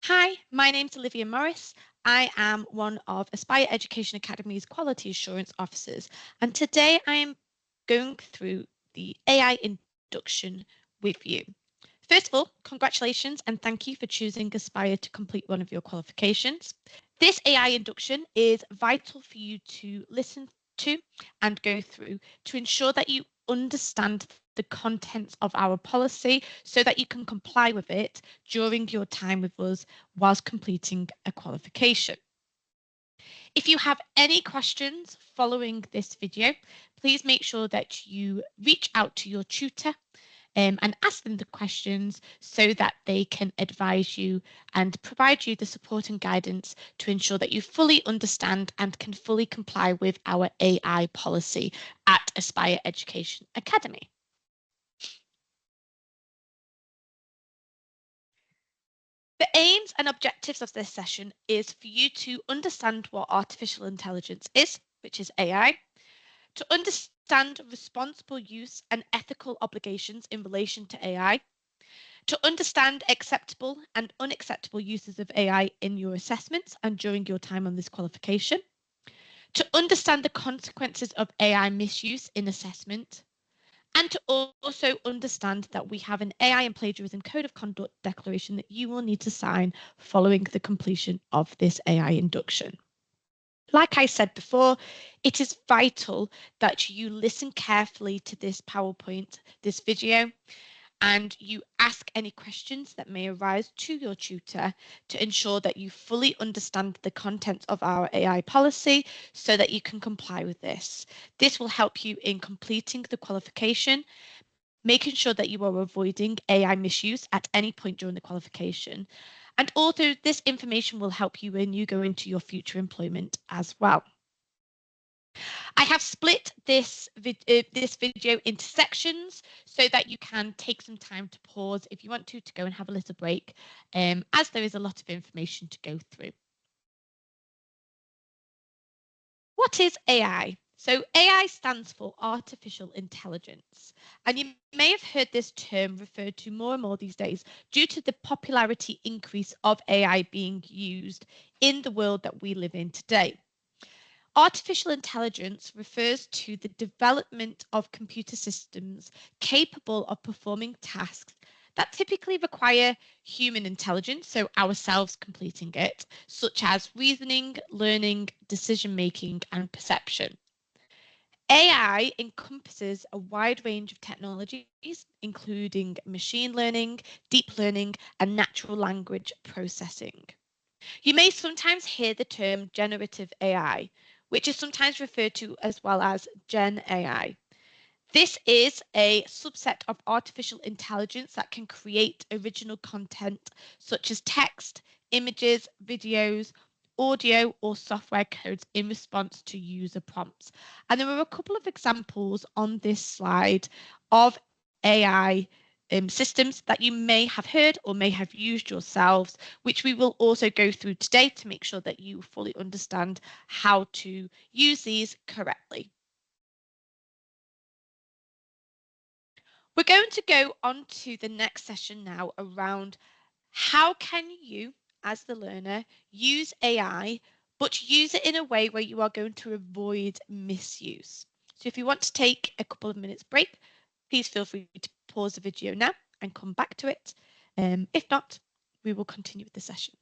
Hi, my name's Olivia Morris. I am one of Aspire Education Academy's Quality Assurance Officers, and today I am going through the AI induction with you. First of all, congratulations and thank you for choosing Aspire to complete one of your qualifications. This AI induction is vital for you to listen to and go through to ensure that you understand the contents of our policy so that you can comply with it during your time with us whilst completing a qualification. If you have any questions following this video, please make sure that you reach out to your tutor and ask them the questions so that they can advise you and provide you the support and guidance to ensure that you fully understand and can fully comply with our AI policy at Aspire Education Academy. The aims and objectives of this session is for you to understand what artificial intelligence is, which is AI, to understand responsible use and ethical obligations in relation to AI, to understand acceptable and unacceptable uses of AI in your assessments and during your time on this qualification, to understand the consequences of AI misuse in assessment, and to also understand that we have an AI and plagiarism code of conduct declaration that you will need to sign following the completion of this AI induction. Like I said before, it is vital that you listen carefully to this PowerPoint, this video, and you ask any questions that may arise to your tutor to ensure that you fully understand the content of our AI policy so that you can comply with this. This will help you in completing the qualification, making sure that you are avoiding AI misuse at any point during the qualification. And also, this information will help you when you go into your future employment as well. I have split this video into sections so that you can take some time to pause if you want to go and have a little break, as there is a lot of information to go through. What is AI? So AI stands for artificial intelligence, and you may have heard this term referred to more and more these days due to the popularity increase of AI being used in the world that we live in today. Artificial intelligence refers to the development of computer systems capable of performing tasks that typically require human intelligence, so ourselves completing it, such as reasoning, learning, decision making, and perception. AI encompasses a wide range of technologies, including machine learning, deep learning, and natural language processing. You may sometimes hear the term generative AI, which is sometimes referred to as well as Gen AI. This is a subset of artificial intelligence that can create original content such as text, images, videos, audio, or software codes in response to user prompts. And there are a couple of examples on this slide of AI systems that you may have heard or may have used yourselves, which we will also go through today to make sure that you fully understand how to use these correctly. We're going to go on to the next session now around how can you, as the learner, use AI, but use it in a way where you are going to avoid misuse. So if you want to take a couple of minutes break, please feel free to pause the video now and come back to it. If not, we will continue with the session.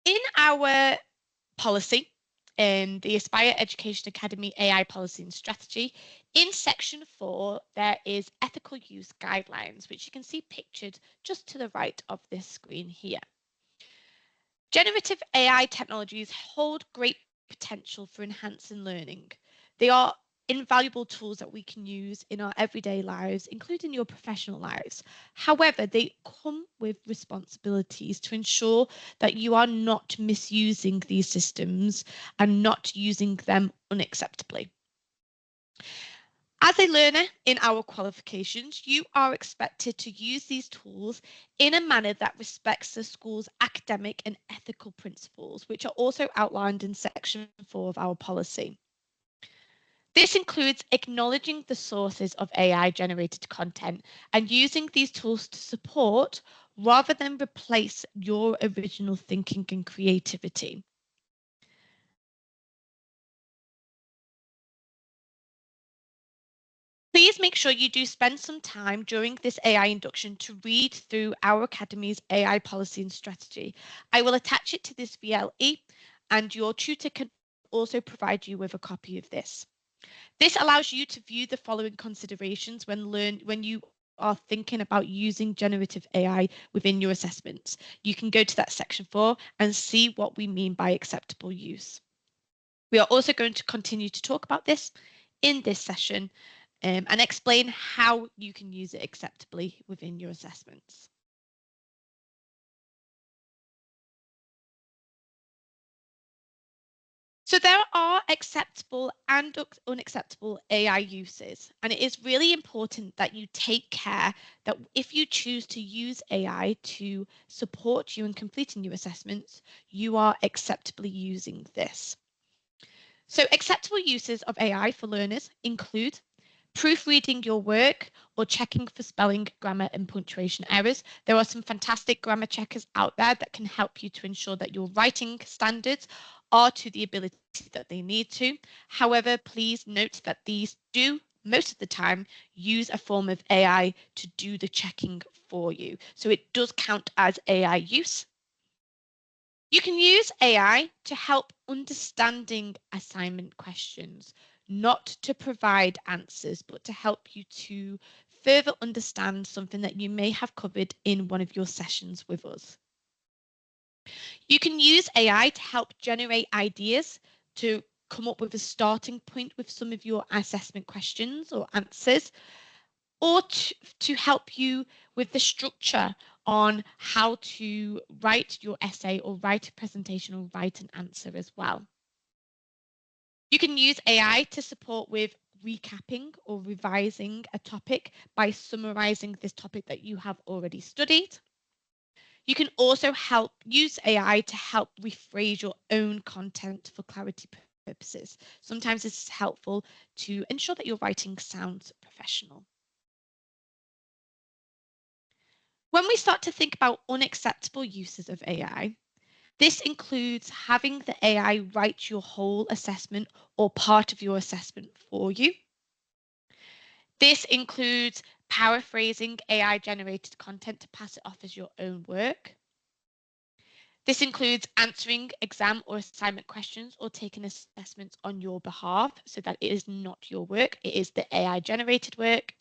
In our policy, in the Aspire Education Academy AI Policy and Strategy, in section 4, there is ethical use guidelines, which you can see pictured just to the right of this screen here. Generative AI technologies hold great potential for enhancing learning. They are invaluable tools that we can use in our everyday lives, including your professional lives. However, they come with responsibilities to ensure that you are not misusing these systems and not using them unacceptably. As a learner in our qualifications, you are expected to use these tools in a manner that respects the school's academic and ethical principles, which are also outlined in section 4 of our policy. This includes acknowledging the sources of AI generated content and using these tools to support rather than replace your original thinking and creativity. Please make sure you do spend some time during this AI induction to read through our Academy's AI policy and strategy. I will attach it to this VLE, and your tutor can also provide you with a copy of this. This allows you to view the following considerations when you are thinking about using generative AI within your assessments. You can go to that section 4 and see what we mean by acceptable use. We are also going to continue to talk about this in this session and explain how you can use it acceptably within your assessments. So there are acceptable and unacceptable AI uses, and it is really important that you take care that if you choose to use AI to support you in completing your assessments, you are acceptably using this. So acceptable uses of AI for learners include proofreading your work or checking for spelling, grammar, and punctuation errors. There are some fantastic grammar checkers out there that can help you to ensure that your writing standards are to the ability that they need to. However, please note that these do most of the time use a form of AI to do the checking for you. So it does count as AI use. You can use AI to help understanding assignment questions, not to provide answers, but to help you to further understand something that you may have covered in one of your sessions with us. You can use AI to help generate ideas to come up with a starting point with some of your assessment questions or answers, or to help you with the structure on how to write your essay or write a presentation or write an answer as well. You can use AI to support with recapping or revising a topic by summarizing this topic that you have already studied. You can also use AI to help rephrase your own content for clarity purposes. Sometimes this is helpful to ensure that your writing sounds professional. When we start to think about unacceptable uses of AI, this includes having the AI write your whole assessment or part of your assessment for you. This includes paraphrasing AI generated content to pass it off as your own work. This includes answering exam or assignment questions or taking assessments on your behalf so that it is not your work, it is the AI generated work.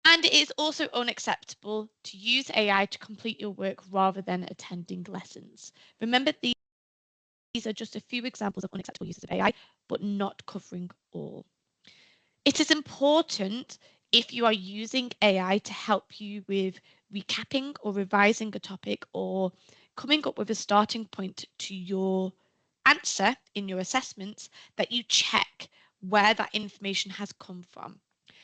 And it is also unacceptable to use AI to complete your work rather than attending lessons. Remember, these are just a few examples of unacceptable uses of AI, but not covering all. It is important if you are using AI to help you with recapping or revising a topic or coming up with a starting point to your answer in your assessments that you check where that information has come from.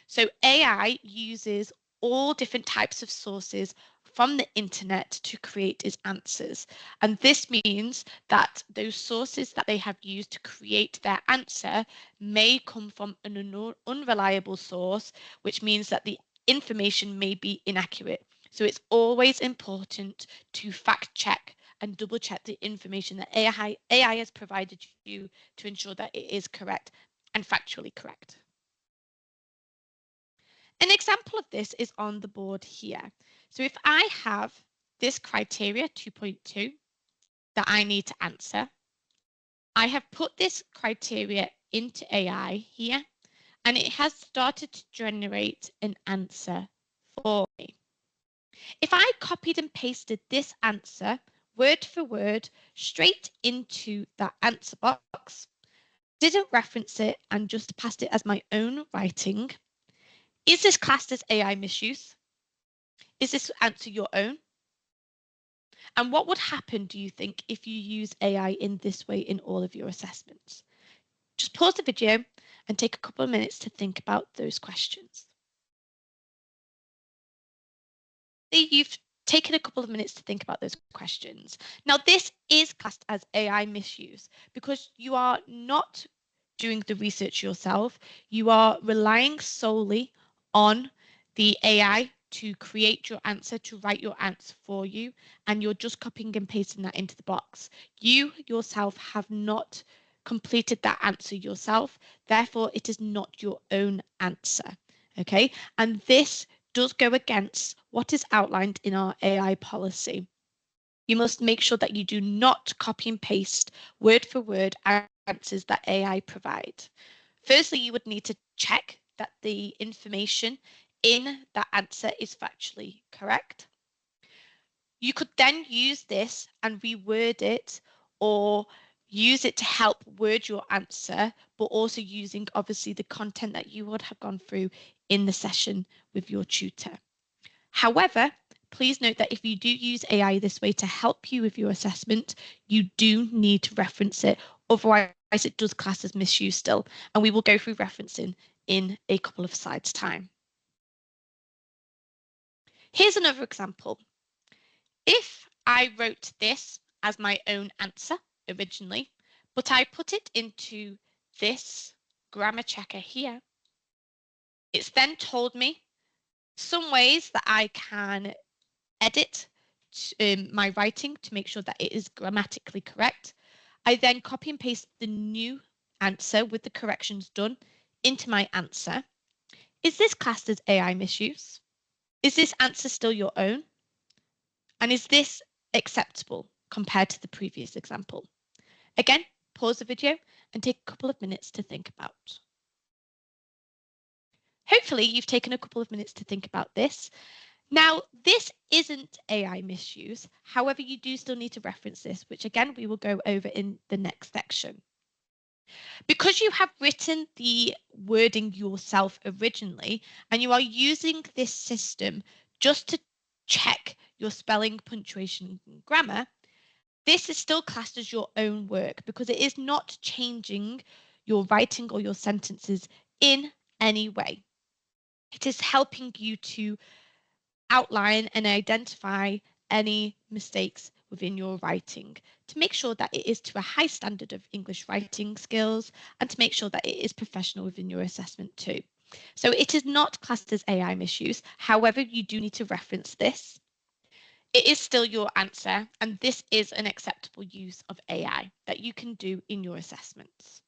So AI uses all different types of sources from the internet to create its answers. And this means that those sources that they have used to create their answer may come from an unreliable source, which means that the information may be inaccurate. So it's always important to fact check and double check the information that AI has provided you to ensure that it is correct and factually correct. An example of this is on the board here. So if I have this criteria 2.2 that I need to answer, I have put this criteria into AI here, and it has started to generate an answer for me. If I copied and pasted this answer word for word straight into that answer box, didn't reference it and just passed it as my own writing, is this classed as AI misuse? Is this answer your own? And what would happen, do you think, if you use AI in this way in all of your assessments? Just pause the video and take a couple of minutes to think about those questions. You've taken a couple of minutes to think about those questions. Now, this is classed as AI misuse because you are not doing the research yourself. You are relying solely on the AI to create your answer, to write your answer for you, and you're just copying and pasting that into the box. You yourself have not completed that answer yourself, therefore it is not your own answer. Okay, and this does go against what is outlined in our AI policy. You must make sure that you do not copy and paste word for word answers that AI provide. Firstly, you would need to check that the information in that answer is factually correct. You could then use this and reword it or use it to help word your answer, but also using obviously the content that you would have gone through in the session with your tutor. However, please note that if you do use AI this way to help you with your assessment, you do need to reference it. Otherwise, it does class as misuse still. And we will go through referencing in a couple of slides' time. Here's another example. If I wrote this as my own answer originally, but I put it into this grammar checker here, it's then told me some ways that I can edit my writing to make sure that it is grammatically correct. I then copy and paste the new answer with the corrections done into my answer. Is this classed as AI misuse? Is this answer still your own? And is this acceptable compared to the previous example? Again, pause the video and take a couple of minutes to think about. Hopefully you've taken a couple of minutes to think about this. Now, this isn't AI misuse. However, you do still need to reference this, which again, we will go over in the next section. Because you have written the wording yourself originally, and you are using this system just to check your spelling, punctuation, and grammar, this is still classed as your own work because it is not changing your writing or your sentences in any way. It is helping you to outline and identify any mistakes within your writing to make sure that it is to a high standard of English writing skills and to make sure that it is professional within your assessment too. So it is not classed as AI misuse. However, you do need to reference this. It is still your answer, and this is an acceptable use of AI that you can do in your assessments.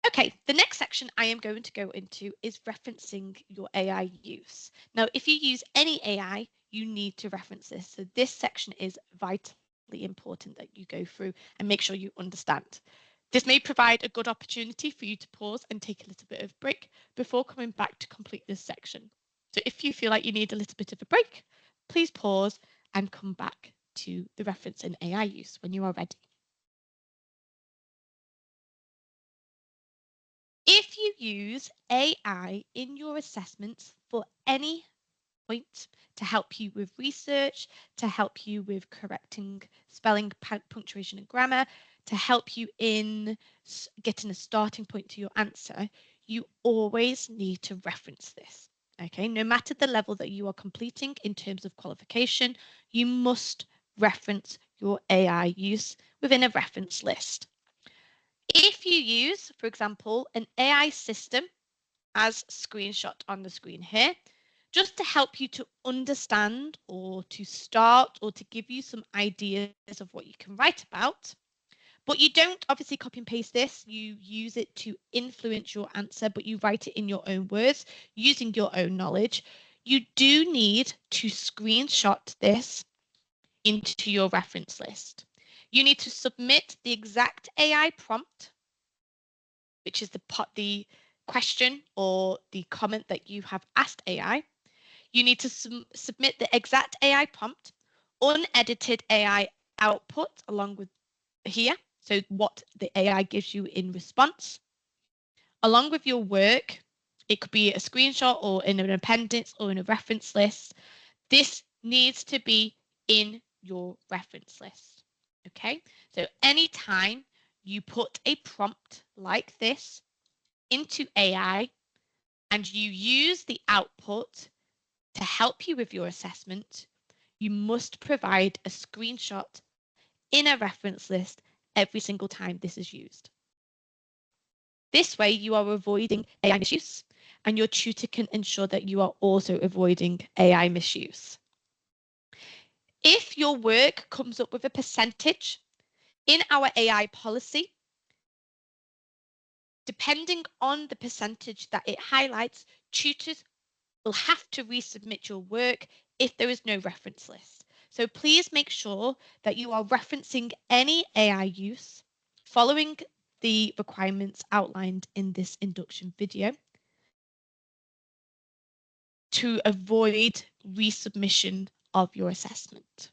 Okay, the next section I am going to go into is referencing your AI use. Now, if you use any AI, you need to reference this. So this section is vitally important that you go through and make sure you understand. This may provide a good opportunity for you to pause and take a little bit of break before coming back to complete this section. So if you feel like you need a little bit of a break, please pause and come back to the reference in AI use when you are ready. If you use AI in your assessments for any point to help you with research, to help you with correcting spelling, punctuation, and grammar, to help you in getting a starting point to your answer, you always need to reference this. Okay, no matter the level that you are completing in terms of qualification, you must reference your AI use within a reference list. If you use, for example, an AI system as screenshot on the screen here, just to help you to understand or to start or to give you some ideas of what you can write about, but you don't obviously copy and paste this, you use it to influence your answer, but you write it in your own words using your own knowledge, you do need to screenshot this into your reference list. You need to submit the exact AI prompt, which is the question or the comment that you have asked AI. You need to submit the exact AI prompt, unedited AI output along with here, so what the AI gives you in response, along with your work. It could be a screenshot or in an appendix or in a reference list. This needs to be in your reference list. Okay, so anytime you put a prompt like this into AI and you use the output to help you with your assessment, you must provide a screenshot in a reference list every single time this is used. This way, you are avoiding AI misuse, and your tutor can ensure that you are also avoiding AI misuse. If your work comes up with a percentage in our AI policy, depending on the percentage that it highlights, tutors will have to resubmit your work if there is no reference list. So please make sure that you are referencing any AI use following the requirements outlined in this induction video to avoid resubmission of your assessment.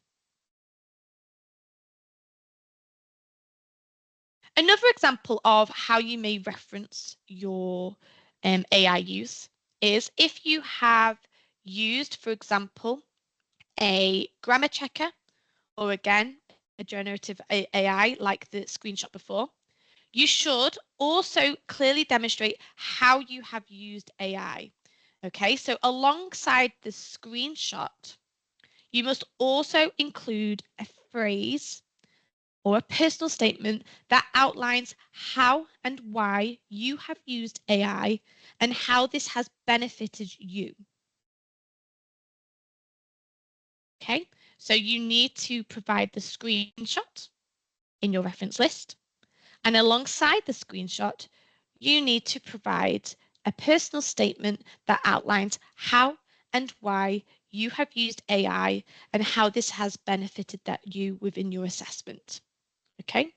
Another example of how you may reference your AI use is if you have used, for example, a grammar checker, or again, a generative AI like the screenshot before, you should also clearly demonstrate how you have used AI. Okay, so alongside the screenshot, you must also include a phrase or a personal statement that outlines how and why you have used AI and how this has benefited you. Okay, so you need to provide the screenshot in your reference list, and alongside the screenshot, you need to provide a personal statement that outlines how and why you have used AI and how this has benefited you within your assessment. Okay.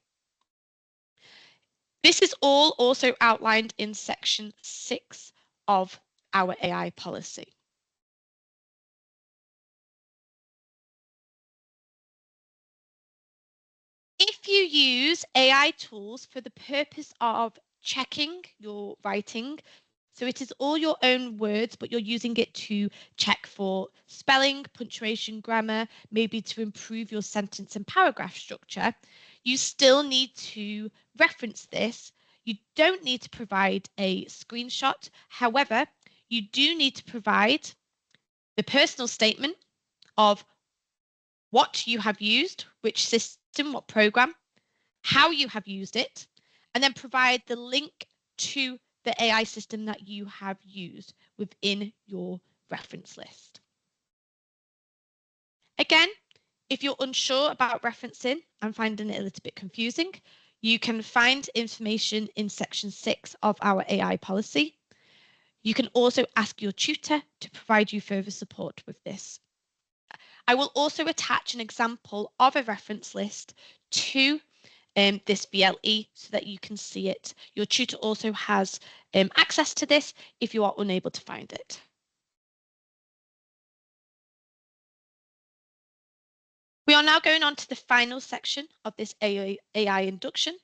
This is all also outlined in section 6 of our AI policy. If you use AI tools for the purpose of checking your writing, so it is all your own words, but you're using it to check for spelling, punctuation, grammar, maybe to improve your sentence and paragraph structure, you still need to reference this. You don't need to provide a screenshot. However, you do need to provide the personal statement of what you have used, which system, what program, how you have used it, and then provide the link to the AI system that you have used within your reference list. Again, if you're unsure about referencing and finding it a little bit confusing, you can find information in section 6 of our AI policy. You can also ask your tutor to provide you further support with this. I will also attach an example of a reference list to this VLE so that you can see it. Your tutor also has access to this if you are unable to find it. We are now going on to the final section of this AI induction.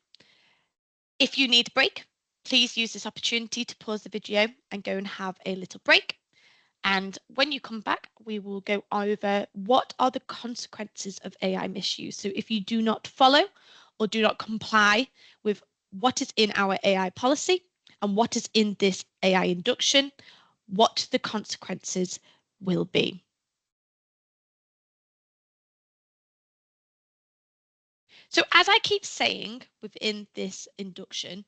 If you need a break, please use this opportunity to pause the video and go and have a little break. And when you come back, we will go over what are the consequences of AI misuse. So if you do not follow or do not comply with what is in our AI policy and what is in this AI induction, what the consequences will be. So as I keep saying within this induction,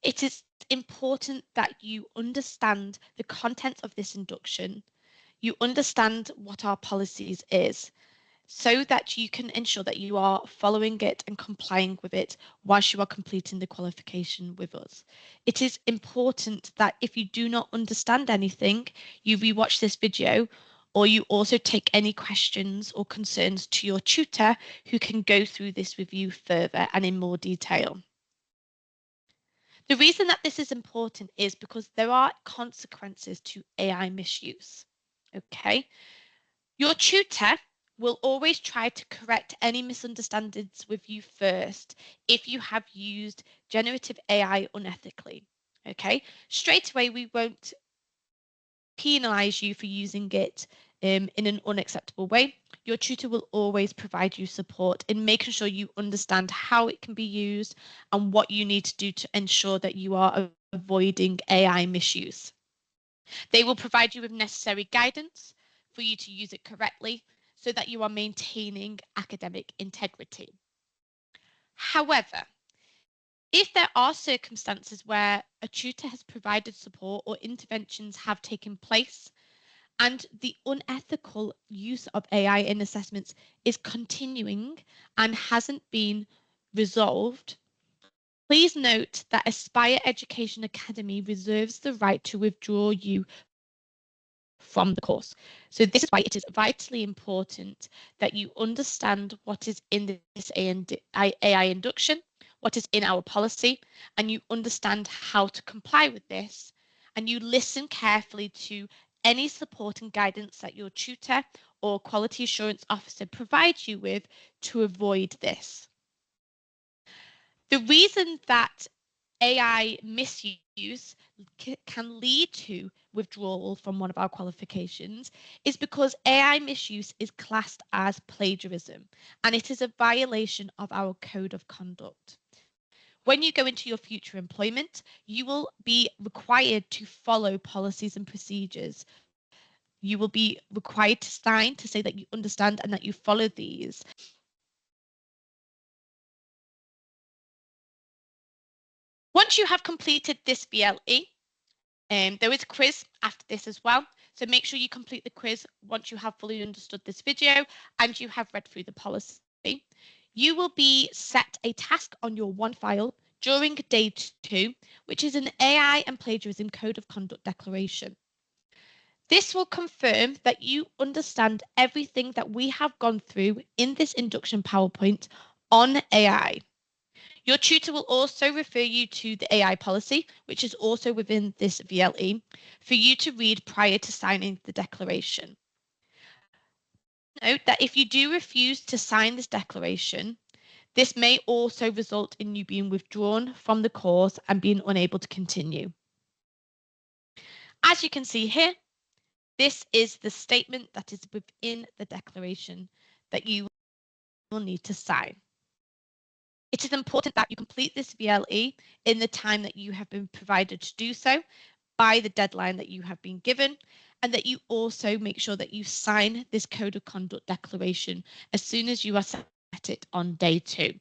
it is important that you understand the content of this induction, you understand what our policies is, so that you can ensure that you are following it and complying with it whilst you are completing the qualification with us. It is important that if you do not understand anything, you rewatch this video, or you also take any questions or concerns to your tutor who can go through this with you further and in more detail. The reason that this is important is because there are consequences to AI misuse. Okay. Your tutor will always try to correct any misunderstandings with you first if you have used generative AI unethically. Okay, straight away, we won't penalize you for using it in an unacceptable way. Your tutor will always provide you support in making sure you understand how it can be used and what you need to do to ensure that you are avoiding AI misuse. They will provide you with necessary guidance for you to use it correctly so that you are maintaining academic integrity. However, if there are circumstances where a tutor has provided support or interventions have taken place and the unethical use of AI in assessments is continuing and hasn't been resolved, please note that Aspire Education Academy reserves the right to withdraw you from the course. So this is why it is vitally important that you understand what is in this AI induction, what is in our policy, and you understand how to comply with this, and you listen carefully to any support and guidance that your tutor or quality assurance officer provides you with to avoid this. The reason that AI misuse can lead to withdrawal from one of our qualifications is because AI misuse is classed as plagiarism and it is a violation of our code of conduct. When you go into your future employment, you will be required to follow policies and procedures. You will be required to sign to say that you understand and that you follow these. Once you have completed this VLE, there is a quiz after this as well. So make sure you complete the quiz once you have fully understood this video and you have read through the policy. You will be set a task on your OneFile during day 2, which is an AI and plagiarism code of conduct declaration. This will confirm that you understand everything that we have gone through in this induction PowerPoint on AI. Your tutor will also refer you to the AI policy, which is also within this VLE, for you to read prior to signing the declaration. Note that if you do refuse to sign this declaration, this may also result in you being withdrawn from the course and being unable to continue. As you can see here, this is the statement that is within the declaration that you will need to sign. It is important that you complete this VLE in the time that you have been provided to do so by the deadline that you have been given, and that you also make sure that you sign this code of conduct declaration as soon as you are set it on day 2.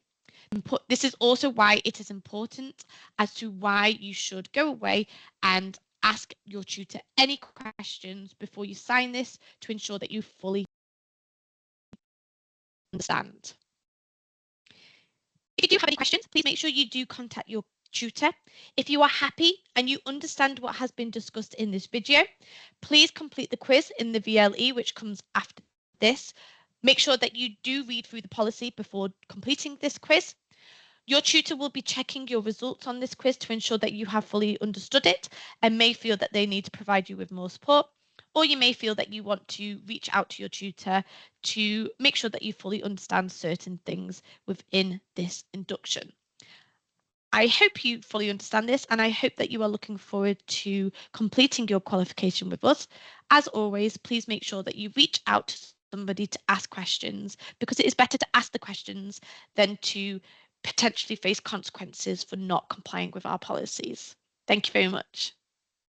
This is also why it is important as to why you should go away and ask your tutor any questions before you sign this to ensure that you fully understand. If you do have any questions, please make sure you do contact your tutor. If you are happy and you understand what has been discussed in this video, please complete the quiz in the VLE, which comes after this. Make sure that you do read through the policy before completing this quiz. Your tutor will be checking your results on this quiz to ensure that you have fully understood it and may feel that they need to provide you with more support. Or you may feel that you want to reach out to your tutor to make sure that you fully understand certain things within this induction. I hope you fully understand this and I hope that you are looking forward to completing your qualification with us. As always, please make sure that you reach out to somebody to ask questions because it is better to ask the questions than to potentially face consequences for not complying with our policies. Thank you very much.